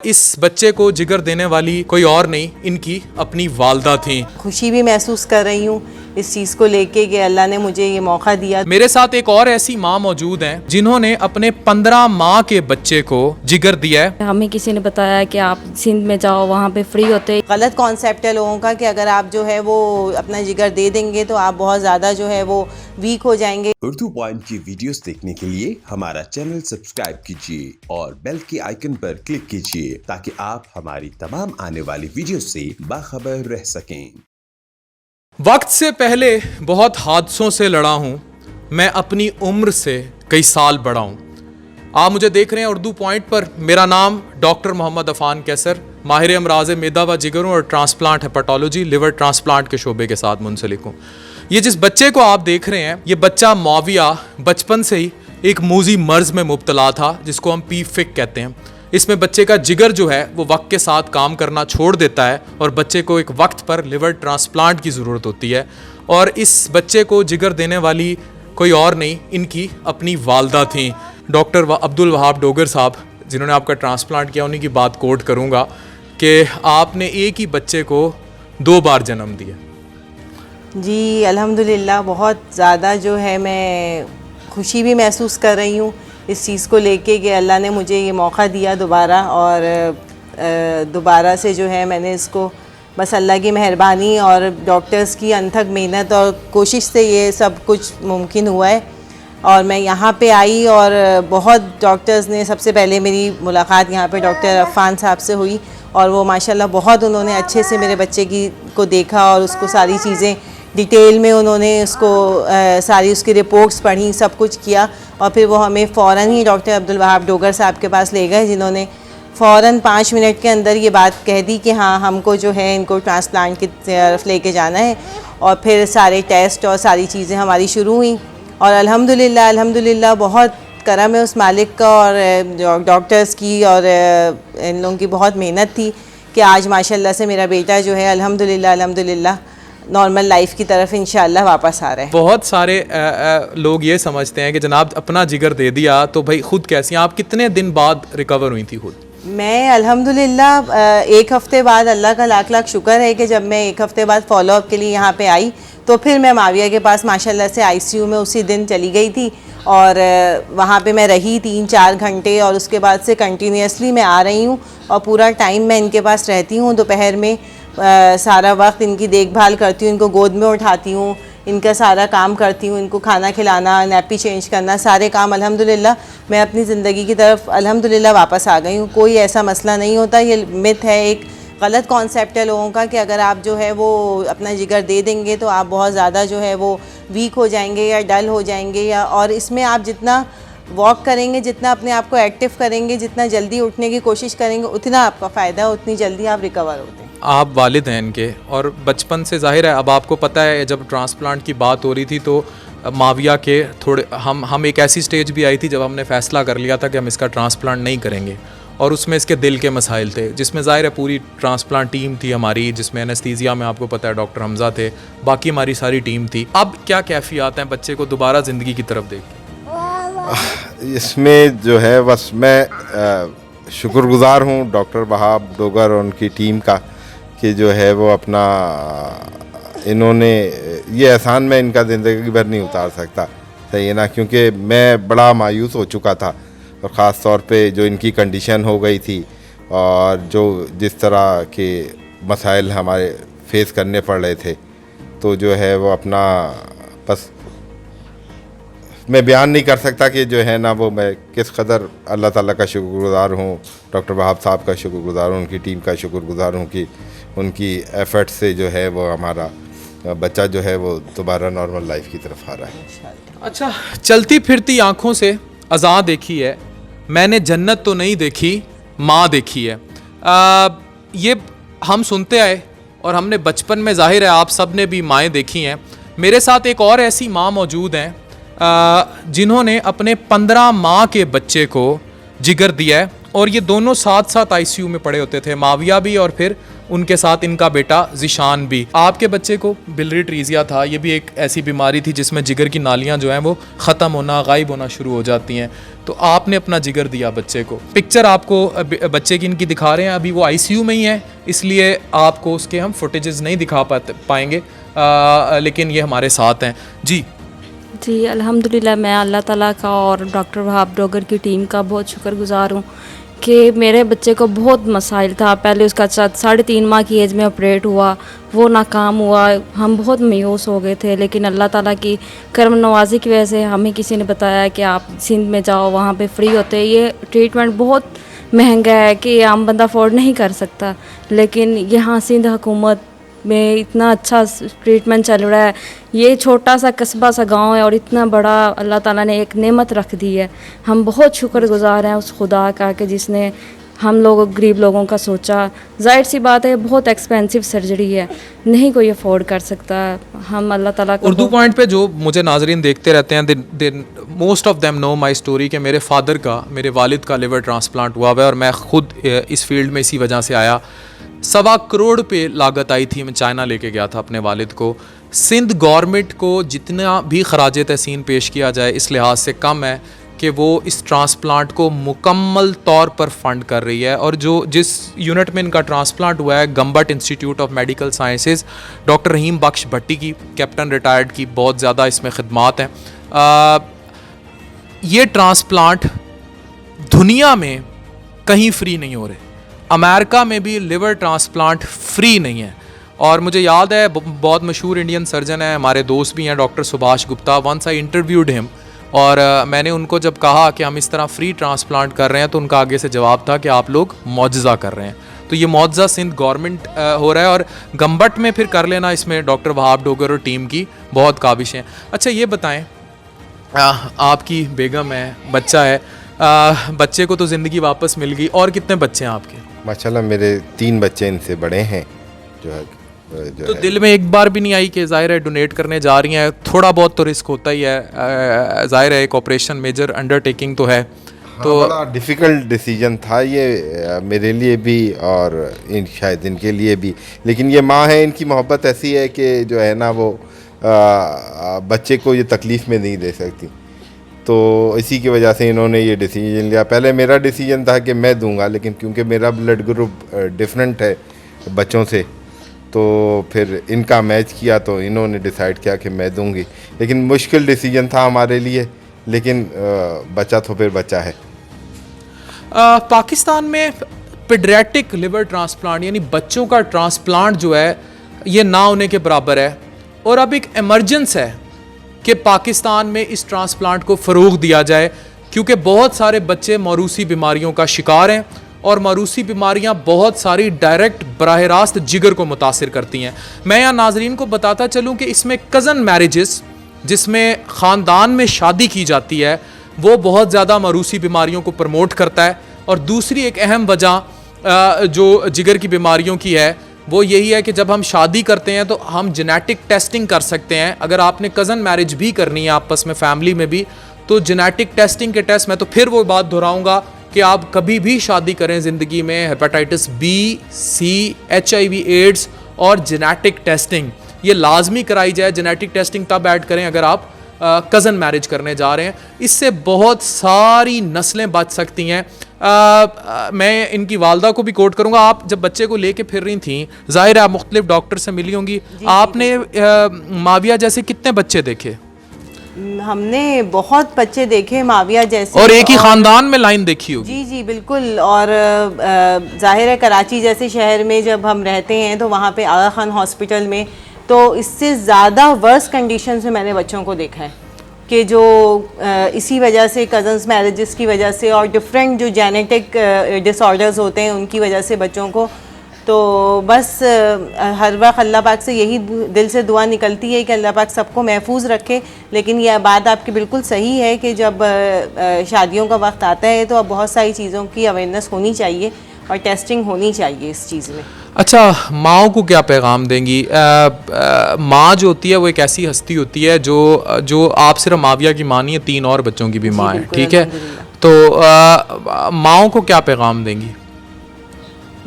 इस बच्चे को जिगर देने वाली कोई और नहीं, इनकी अपनी वालदा थी। खुशी भी महसूस कर रही हूँ इस चीज़ को लेके कि अल्लाह ने मुझे ये मौका दिया। मेरे साथ एक और ऐसी माँ मौजूद हैं जिन्होंने अपने 15 माह के बच्चे को जिगर दिया है। हमें किसी ने बताया कि आप सिंध में जाओ, वहाँ पे फ्री होते। गलत कॉन्सेप्ट है लोगों का कि अगर आप जो है वो अपना जिगर दे देंगे तो आप बहुत ज़्यादा जो है वो वीक हो जाएंगे। उर्दू पॉइंट की वीडियोस देखने के लिए हमारा चैनल सब्सक्राइब कीजिए और बेल के आइकन पर क्लिक कीजिए ताकि आप हमारी तमाम आने वाली वीडियो से बाखबर रह सकें। वक्त से पहले बहुत हादसों से लड़ा हूँ, मैं अपनी उम्र से कई साल बड़ा हूँ। आप मुझे देख रहे हैं उर्दू पॉइंट पर। मेरा नाम डॉक्टर मोहम्मद अफान कैसर, माहिर अमराज मैदा व जिगर और ट्रांसप्लांट हेपेटोलॉजी लिवर ट्रांसप्लांट के शोबे के साथ मुंसलिक हूँ। ये जिस बच्चे को आप देख रहे हैं, ये बच्चा मौविया बचपन से ही एक मूजी मर्ज में मुब्तला था जिसको हम पीफिक कहते हैं। इसमें बच्चे का जिगर जो है वो वक्त के साथ काम करना छोड़ देता है और बच्चे को एक वक्त पर लिवर ट्रांसप्लांट की ज़रूरत होती है। और इस बच्चे को जिगर देने वाली कोई और नहीं, इनकी अपनी वालदा थी, डॉक्टर अब्दुल वहाब डोगर साहब, जिन्होंने आपका ट्रांसप्लांट किया। उन्हीं की बात कोट करूँगा कि आपने एक ही बच्चे को 2 बार जन्म दिया। जी अल्हम्दुलिल्लाह, बहुत ज़्यादा जो है मैं खुशी भी महसूस कर रही हूँ इस चीज़ को लेके कि अल्लाह ने मुझे ये मौका दिया दोबारा। और दोबारा से जो है मैंने इसको बस अल्लाह की मेहरबानी और डॉक्टर्स की अनथक मेहनत और कोशिश से ये सब कुछ मुमकिन हुआ है। और मैं यहाँ पे आई और बहुत डॉक्टर्स ने, सबसे पहले मेरी मुलाकात यहाँ पे डॉक्टर अफ़ान साहब से हुई और वो माशाल्लाह बहुत उन्होंने अच्छे से मेरे बच्चे को देखा और उसको सारी चीज़ें डिटेल में उन्होंने उसको सारी उसकी रिपोर्ट्स पढ़ी, सब कुछ किया। और फिर वो हमें फ़ौरन ही डॉक्टर अब्दुल वहाब डोगर साहब के पास ले गए, जिन्होंने फ़ौरन 5 मिनट के अंदर ये बात कह दी कि हाँ, हमको जो है इनको ट्रांसप्लांट की तरफ लेके जाना है। और फिर सारे टेस्ट और सारी चीज़ें हमारी शुरू हुई और अल्हम्दुलिल्लाह बहुत करम है उस मालिक का और डॉक्टर्स की और इन लोगों की बहुत मेहनत थी कि आज माशाल्लाह से मेरा बेटा जो है अल्हम्दुलिल्लाह नॉर्मल लाइफ की तरफ इंशाल्लाह वापस आ रहा है। बहुत सारे लोग ये समझते हैं कि जनाब अपना जिगर दे दिया तो भाई खुद कैसी, आप कितने दिन बाद रिकवर हुई थी खुद? मैं अल्हम्दुलिल्लाह 1 हफ़्ते बाद, अल्लाह का लाख लाख शुक्र है कि जब मैं 1 हफ़्ते बाद फॉलोअप के लिए यहाँ पे आई तो फिर मैं माविया के पास माशाल्लाह से आईसीयू में उसी दिन चली गई थी और वहाँ पे मैं रही 3-4 घंटे और उसके बाद से कंटिन्यूसली मैं आ रही हूँ और पूरा टाइम मैं इनके पास रहती हूँ। दोपहर में सारा वक्त इनकी देखभाल करती हूँ, इनको गोद में उठाती हूँ, इनका सारा काम करती हूँ, इनको खाना खिलाना, नैपी चेंज करना, सारे काम अल्हम्दुलिल्लाह मैं अपनी ज़िंदगी की तरफ अल्हम्दुलिल्लाह वापस आ गई हूँ। कोई ऐसा मसला नहीं होता। ये मिथ है, एक गलत कॉन्सेप्ट है लोगों का कि अगर आप जो है वो अपना जिगर दे देंगे तो आप बहुत ज़्यादा जो है वो वीक हो जाएंगे या डल हो जाएंगे। या और इसमें आप जितना वॉक करेंगे, जितना अपने आप को एक्टिव करेंगे, जितना जल्दी उठने की कोशिश करेंगे, उतना आपका फ़ायदा है, उतनी जल्दी आप रिकवर होते हैं। आप वालिद हैं इनके और बचपन से ज़ाहिर है, अब आपको पता है जब ट्रांसप्लांट की बात हो रही थी तो माविया के थोड़े हम एक ऐसी स्टेज भी आई थी जब हमने फ़ैसला कर लिया था कि हम इसका ट्रांसप्लांट नहीं करेंगे और उसमें इसके दिल के मसाइल थे, जिसमें ज़ाहिर है पूरी ट्रांसप्लांट टीम थी हमारी, जिसमें एनेस्थीसिया में आपको पता है डॉक्टर हमज़ा थे, बाकी हमारी सारी टीम थी। अब क्या कैफियत हैं बच्चे को दोबारा ज़िंदगी की तरफ देख के? इसमें जो है बस मैं शुक्रगुज़ार हूँ डॉक्टर वहाब डोगर और उनकी टीम का कि जो है वो अपना इन्होंने ये एहसान मैं इनका ज़िंदगी भर नहीं उतार सकता, सही है ना, क्योंकि मैं बड़ा मायूस हो चुका था और ख़ास तौर पे जो इनकी कंडीशन हो गई थी और जो जिस तरह के मसाइल हमारे फेस करने पड़ रहे थे, तो जो है वो अपना बस मैं बयान नहीं कर सकता कि जो है ना वो मैं किस कदर अल्लाह ताला का शुक्रगुज़ार हूँ, डॉक्टर वहाब साहब का शुक्रगुज़ार हूँ, उनकी टीम का शुक्रगुज़ार हूँ कि उनकी एफ़र्ट से जो है वो हमारा बच्चा जो है वो दोबारा नॉर्मल लाइफ की तरफ आ रहा है। अच्छा, चलती फिरती आँखों से अज़ां देखी है, मैंने जन्नत तो नहीं देखी, माँ देखी है। ये हम सुनते आए और हमने बचपन में, ज़ाहिर है आप सब ने भी माएँ देखी हैं। मेरे साथ एक और ऐसी माँ मौजूद हैं जिन्होंने अपने 15 माह के बच्चे को जिगर दिया है। और ये दोनों साथ साथ आईसीयू में पड़े होते थे, माविया भी और फिर उनके साथ इनका बेटा जिशान भी। आपके बच्चे को बिलरी ट्रीजिया था, ये भी एक ऐसी बीमारी थी जिसमें जिगर की नालियां जो हैं वो ख़त्म होना, गायब होना शुरू हो जाती हैं। तो आपने अपना जिगर दिया बच्चे को। पिक्चर आपको बच्चे की इनकी दिखा रहे हैं, अभी वो आईसीयू में ही है, इसलिए आपको उसके हम फुटेजेस नहीं दिखा पाएंगे, लेकिन ये हमारे साथ हैं। जी अल्हम्दुलिल्लाह मैं अल्लाह ताला का और डॉक्टर वहाब डोगर की टीम का बहुत शुक्रगुजार हूँ कि मेरे बच्चे को बहुत मसाइल था। पहले उसका 3.5 माह की एज में ऑपरेट हुआ, वो नाकाम हुआ, हम बहुत मायूस हो गए थे। लेकिन अल्लाह ताला की करम नवाजी की वजह से हमें किसी ने बताया कि आप सिंध में जाओ, वहाँ पे फ्री होते हैं। ये ट्रीटमेंट बहुत महंगा है कि आम बंदा अफोर्ड नहीं कर सकता, लेकिन यहाँ सिंध हुकूमत में इतना अच्छा ट्रीटमेंट चल रहा है। ये छोटा सा कस्बा सा गांव है और इतना बड़ा अल्लाह ताला ने एक नेमत रख दी है। हम बहुत शुक्रगुजार हैं उस खुदा का कि जिसने हम लोग गरीब लोगों का सोचा। जाहिर सी बात है बहुत एक्सपेंसिव सर्जरी है, नहीं कोई अफोर्ड कर सकता। हम अल्लाह ताला का उर्दू पॉइंट पे जो मुझे नाजरीन देखते रहते हैं, most of them know my story कि मेरे फादर का, मेरे वालिद का लिवर ट्रांसप्लांट हुआ हुआ है और मैं ख़ुद इस फील्ड में इसी वजह से आया। 1.25 करोड़ पे लागत आई थी, मैं चाइना लेके गया था अपने वालिद को। सिंध गवर्नमेंट को जितना भी खराज तहसीन पेश किया जाए इस लिहाज से कम है कि वो इस ट्रांसप्लांट को मुकम्मल तौर पर फंड कर रही है। और जिस यूनिट में इनका ट्रांसप्लांट हुआ है, Gambat institute of medical sciences, doctor Rahim Bakhsh Bhatti की, कैप्टन रिटायर्ड की बहुत ज़्यादा इसमें खिदमात हैं। ये ट्रांसप्लांट दुनिया में कहीं फ्री नहीं हो रहे। अमेरिका में भी लिवर ट्रांसप्लांट फ्री नहीं है। और मुझे याद है बहुत मशहूर इंडियन सर्जन है, हमारे दोस्त भी हैं, doctor Subhash Gupta. Once I interviewed him और मैंने उनको जब कहा कि हम इस तरह फ्री ट्रांसप्लांट कर रहे हैं तो उनका आगे से जवाब था कि आप लोग मौजज़ा कर रहे हैं। तो ये मौजज़ा सिंध गवर्नमेंट हो रहा है और गम्बट में फिर कर लेना, इसमें डॉक्टर वहाब डोगर और टीम की बहुत काबिश हैं। अच्छा ये बताएं, आपकी बेगम है, बच्चा है, बच्चे को तो ज़िंदगी वापस मिल गई, और कितने बच्चे हैं आपके? माशाल्लाह मेरे 3 बच्चे इनसे बड़े हैं तो दिल में एक बार भी नहीं आई कि जाहिर है डोनेट करने जा रही हैं? थोड़ा बहुत तो रिस्क होता ही है, जाहिर है एक ऑपरेशन मेजर अंडरटेकिंग तो है। तो बड़ा डिफ़िकल्ट डिसीजन था ये मेरे लिए भी और शायद इनके लिए भी। लेकिन ये माँ है, इनकी मोहब्बत ऐसी है कि जो है ना वो बच्चे को ये तकलीफ़ में नहीं दे सकती। तो इसी की वजह से इन्होंने ये डिसीजन लिया। पहले मेरा डिसीजन था कि मैं दूंगा, लेकिन क्योंकि मेरा ब्लड ग्रुप डिफरेंट है बच्चों से, तो फिर इनका मैच किया तो इन्होंने डिसाइड किया कि मैं दूंगी। लेकिन मुश्किल डिसीजन था हमारे लिए, लेकिन बच्चा तो फिर बच्चा है। पाकिस्तान में पीडियाट्रिक लिवर ट्रांसप्लांट यानी बच्चों का ट्रांसप्लांट जो है ये ना होने के बराबर है। और अब एक इमरजेंस है कि पाकिस्तान में इस ट्रांसप्लांट को फ़रोग दिया जाए, क्योंकि बहुत सारे बच्चे मौरूसी बीमारियों का शिकार हैं और मौरूसी बीमारियां बहुत सारी डायरेक्ट बराह रास्त जिगर को मुतासिर करती हैं। मैं यहाँ नाजरीन को बताता चलूँ कि इसमें कज़न मैरिजेस, जिसमें ख़ानदान में शादी की जाती है, वो बहुत ज़्यादा मौरूसी बीमारियों को प्रमोट करता है। और दूसरी एक अहम वजह जो जिगर की बीमारियों की है वो यही है कि जब हम शादी करते हैं तो हम जेनेटिक टेस्टिंग कर सकते हैं। अगर आपने कज़न मैरिज भी करनी है आपस में, फैमिली में भी, तो जेनेटिक टेस्टिंग के टेस्ट, मैं तो फिर वो बात दोहराऊंगा कि आप कभी भी शादी करें ज़िंदगी में, हेपेटाइटिस बी, सी, HIV, एड्स और जेनेटिक टेस्टिंग ये लाजमी कराई जाए। जेनेटिक टेस्टिंग तब ऐड करें अगर आप कज़न मैरिज करने जा रहे हैं। इससे बहुत सारी नस्लें बच सकती हैं। मैं इनकी वालदा को भी कोट करूंगा। आप जब बच्चे को लेके फिर रही थी, जाहिर है आप मुख्तलिफ डॉक्टर से मिली होंगी, आपने माविया जैसे कितने बच्चे देखे? हमने बहुत बच्चे देखे माविया जैसे, और एक ही ख़ानदान में लाइन देखी होगी। जी जी बिल्कुल। और जाहिर है कराची जैसे शहर में जब हम रहते हैं तो वहाँ पे आगा खान हॉस्पिटल में तो इससे ज़्यादा वर्स कंडीशन में मैंने बच्चों को देखा है कि जो इसी वजह से कज़न्स मैरिजेस की वजह से और डिफरेंट जो जेनेटिक डिसऑर्डर्स होते हैं उनकी वजह से बच्चों को, तो बस हर वक्त अल्लाह पाक से यही दिल से दुआ निकलती है कि अल्लाह पाक सबको महफूज रखे। लेकिन यह बात आपकी बिल्कुल सही है कि जब शादियों का वक्त आता है तो अब बहुत सारी चीज़ों की अवेयरनेस होनी चाहिए और टेस्टिंग होनी चाहिए इस चीज़ में। अच्छा, माओ को क्या पैगाम देंगी? माँ जो होती है वो एक ऐसी हस्ती होती है जो आप सिर्फ माविया की माँ नहीं है, 3 और बच्चों की भी माँ है, ठीक है? तो माओं को क्या पैगाम देंगी?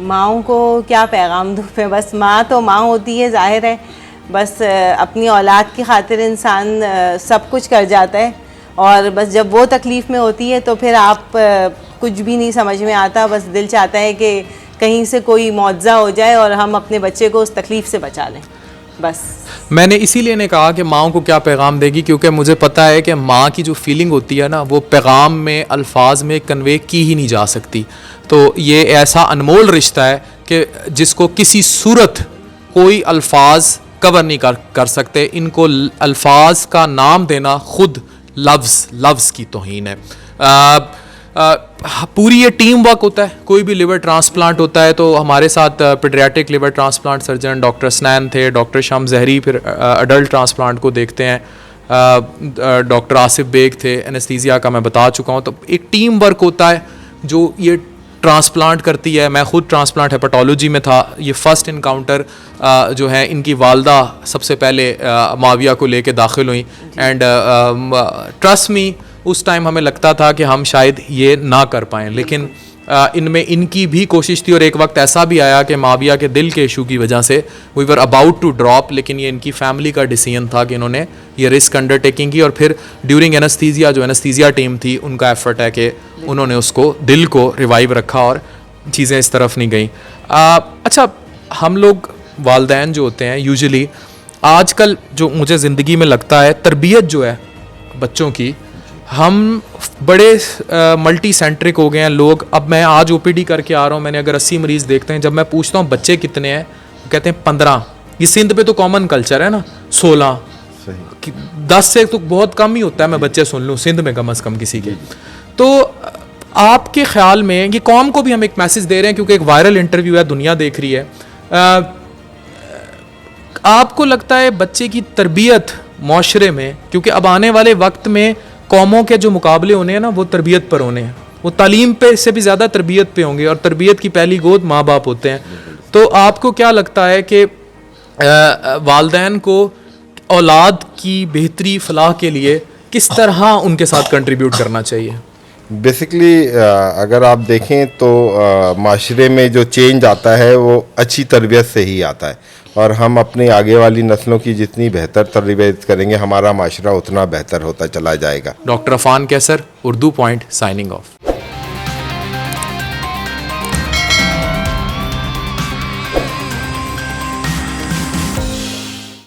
माँओं को क्या पैगाम दूँ मैं? बस माँ तो माँ होती है, जाहिर है। बस अपनी औलाद की खातिर इंसान सब कुछ कर जाता है, और बस जब वो तकलीफ़ में होती है तो फिर आप कुछ भी नहीं समझ में आता। बस दिल चाहता है कि कहीं से कोई मुआवजा हो जाए और हम अपने बच्चे को उस तकलीफ़ से बचा लें, बस। मैंने इसीलिए ने कहा कि माओं को क्या पैगाम देगी, क्योंकि मुझे पता है कि माँ की जो फीलिंग होती है ना, वो पैगाम में, अल्फाज में कन्वे की ही नहीं जा सकती। तो ये ऐसा अनमोल रिश्ता है कि जिसको किसी सूरत कोई अल्फाज कवर नहीं कर सकते। इनको अल्फाज का नाम देना खुद लफ्ज़ की तौहीन है। पूरी ये टीम वर्क होता है। कोई भी लिवर ट्रांसप्लांट होता है तो हमारे साथ paediatric liver transplant surgeon doctor स्नैन थे, डॉक्टर शम जहरी फिर अडल्ट ट्रांसप्लांट को देखते हैं, डॉक्टर आसिफ बेग थे, एनेस्थीसिया का मैं बता चुका हूँ। तो एक टीम वर्क होता है जो ये ट्रांसप्लांट करती है। मैं खुद ट्रांसप्लांट हेपेटोलॉजी में था। ये फ़र्स्ट इनकाउंटर जो है, इनकी वालदा सबसे पहले माविया को लेके दाखिल हुई, एंड ट्रस्ट मी उस टाइम हमें लगता था कि हम शायद ये ना कर पाएँ, लेकिन इनमें इनकी भी कोशिश थी। और एक वक्त ऐसा भी आया कि माविया के दिल के इशू की वजह से we were about to drop, लेकिन ये इनकी फैमिली का डिसीजन था कि इन्होंने ये रिस्क अंडरटेकिंग की। और फिर ड्यूरिंग एनेस्थीसिया, जो एनेस्थीसिया टीम थी, उनका एफर्ट है कि उन्होंने उसको, दिल को रिवाइव रखा और चीज़ें इस तरफ नहीं गई। अच्छा, हम लोग वालदैन जो होते हैं यूजुअली आजकल, जो मुझे ज़िंदगी में लगता है, तरबियत जो है बच्चों की, हम बड़े मल्टी सेंट्रिक हो गए हैं लोग। अब मैं आज ओपीडी करके आ रहा हूँ, मैंने अगर 80 मरीज़ देखते हैं, जब मैं पूछता हूँ बच्चे कितने हैं, कहते हैं 15। ये सिंध पे तो कॉमन कल्चर है ना, 16, 10 से तो बहुत कम ही होता है मैं बच्चे सुन लूँ सिंध में, कम अज़ कम किसी के। तो आपके ख्याल में, ये कौम को भी हम एक मैसेज दे रहे हैं क्योंकि एक वायरल इंटरव्यू है, दुनिया देख रही है, आपको लगता है बच्चे की तरबियत माशरे में, क्योंकि अब आने वाले वक्त में कौमों के जो मुकाबले होने हैं ना, वो तरबियत पर होने हैं, वो तालीम पे से भी ज़्यादा तरबियत पे होंगे, और तरबियत की पहली गोद माँ बाप होते हैं। तो आपको क्या लगता है कि वालदैन को औलाद की बेहतरी फलाह के लिए किस तरह उनके साथ कंट्रीब्यूट करना चाहिए? बेसिकली अगर आप देखें तो माशरे में जो चेंज आता है वो अच्छी तरबियत से ही आता है, और हम अपनी आगे वाली नस्लों की जितनी बेहतर तरबियत करेंगे, हमारा माशरा उतना बेहतर होता चला जाएगा। डॉक्टर अफान कैसर, उर्दू पॉइंट, साइनिंग ऑफ।